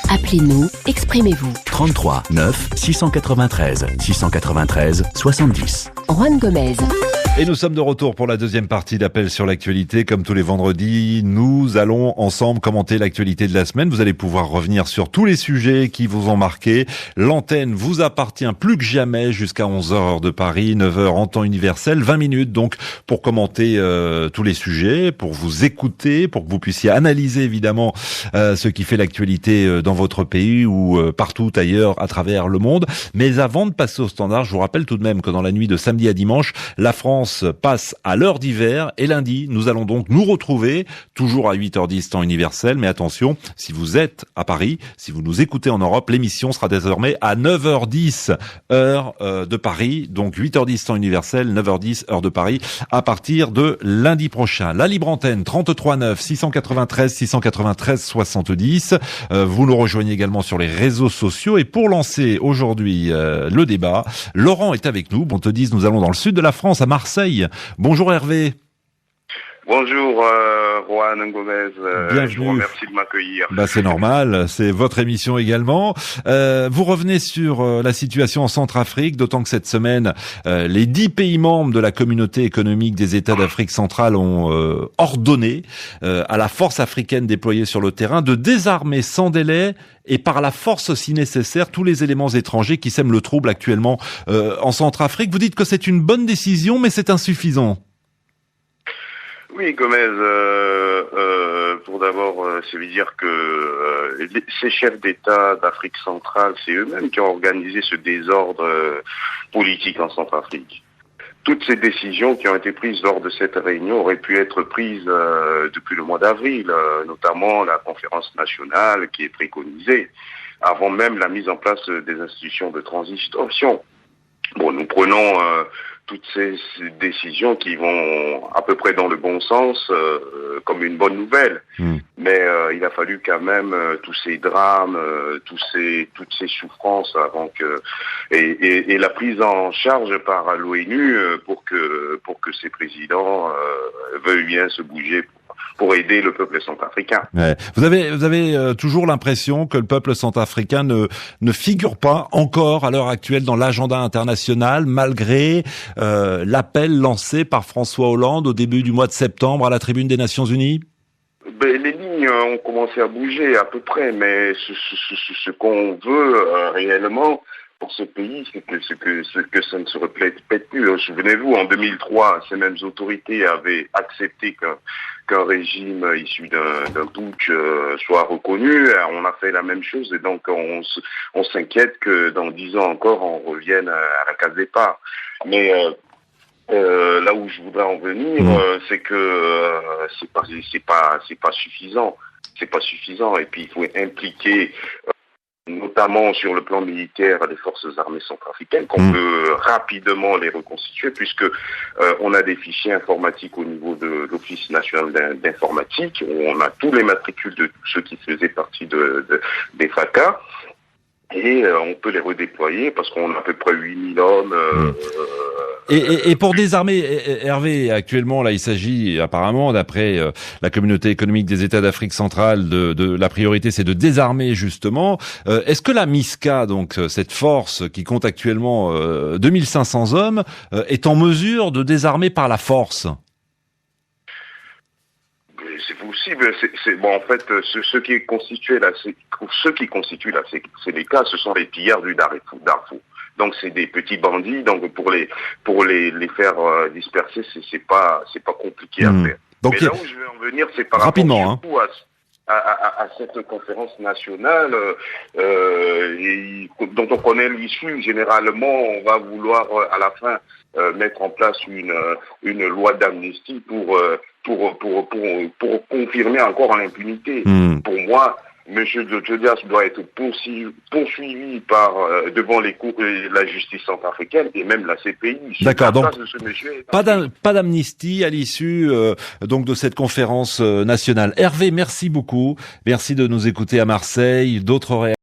Appelez-nous, exprimez-vous. 33 9 693 693 70. Juan Gomez. Et nous sommes de retour pour la deuxième partie d'Appel sur l'actualité. Comme tous les vendredis, nous allons ensemble commenter l'actualité de la semaine. Vous allez pouvoir revenir sur tous les sujets qui vous ont marqué. L'antenne vous appartient plus que jamais jusqu'à 11h heure de Paris, 9h en temps universel, 20 minutes donc pour commenter tous les sujets, pour vous écouter, pour que vous puissiez analyser évidemment ce qui fait l'actualité dans votre pays ou partout ailleurs à travers le monde. Mais avant de passer au standard, je vous rappelle tout de même que dans la nuit de samedi à dimanche, la France passe à l'heure d'hiver et lundi, nous allons donc nous retrouver toujours à 8h10 temps universel. Mais attention, si vous êtes à Paris, si vous nous écoutez en Europe, l'émission sera désormais à 9h10 heure de Paris. Donc 8h10 temps universel, 9h10 heure de Paris à partir de lundi prochain. La libre antenne 33 9 693 693 70. Vous nous rejoignez également sur les réseaux sociaux et pour lancer aujourd'hui le débat, Laurent est avec nous. Bon, te dise, nous allons dans le sud de la France, à Marseille. Bonjour Hervé. Bonjour Juan Gomez, Bienvenue. je vous remercie de m'accueillir. C'est normal, c'est votre émission également. Vous revenez sur la situation en Centrafrique, d'autant que cette semaine, les 10 pays membres de la communauté économique des États d'Afrique centrale ont ordonné à la force africaine déployée sur le terrain de désarmer sans délai et par la force si nécessaire tous les éléments étrangers qui sèment le trouble actuellement en Centrafrique. Vous dites que c'est une bonne décision, mais c'est insuffisant. Oui, Gomez, pour d'abord, ça veut dire que ces chefs d'État d'Afrique centrale, c'est eux-mêmes qui ont organisé ce désordre politique en Centrafrique. Toutes ces décisions qui ont été prises lors de cette réunion auraient pu être prises depuis le mois d'avril, notamment la conférence nationale qui est préconisée, avant même la mise en place des institutions de transition. Bon, nous prenons toutes ces décisions qui vont à peu près dans le bon sens, comme une bonne nouvelle. Mais il a fallu quand même tous ces drames, toutes ces souffrances avant que et la prise en charge par l'ONU pour que ces présidents veuillent bien se bouger pour aider le peuple centrafricain. Ouais. Vous avez toujours l'impression que le peuple centrafricain ne figure pas encore à l'heure actuelle dans l'agenda international, malgré l'appel lancé par François Hollande au début du mois de septembre à la tribune des Nations Unies? Les lignes ont commencé à bouger à peu près, mais ce qu'on veut réellement pour ce pays, c'est que ça ne se répète plus. Souvenez-vous, en 2003, ces mêmes autorités avaient accepté qu'un régime issu d'un putsch soit reconnu. On a fait la même chose et donc on s'inquiète que dans 10 ans encore, on revienne à la case départ. Mais là où je voudrais en venir, c'est que c'est pas suffisant. C'est pas suffisant. Et puis il faut impliquer notamment sur le plan militaire des forces armées centrafricaines, qu'on peut rapidement les reconstituer, puisque on a des fichiers informatiques au niveau de l'Office national d'informatique, où on a tous les matricules de ceux qui faisaient partie des FACA, et on peut les redéployer, parce qu'on a à peu près 8000 hommes. Et pour désarmer, Hervé, actuellement, là, il s'agit apparemment, d'après la communauté économique des États d'Afrique centrale, de la priorité, c'est de désarmer justement. Est-ce que la MISCA, donc cette force qui compte actuellement 2500 hommes, est en mesure de désarmer par la force? C'est possible. Bon, en fait, ceux qui constituent là, c'est les cas, ce sont les pillards du Darfour. Donc c'est des petits bandits. Donc pour les faire disperser, c'est pas compliqué à faire. Donc, mais là où je vais en venir, c'est par rapport surtout à cette conférence nationale dont on connaît l'issue. Généralement, on va vouloir à la fin mettre en place une loi d'amnistie pour confirmer encore l'impunité. Pour moi, M. Jodias doit être poursuivi par devant les cours la justice centrafricaine et même la CPI. D'accord, donc pas d'amnistie à l'issue donc de cette conférence nationale. Hervé, merci beaucoup. Merci de nous écouter à Marseille. D'autres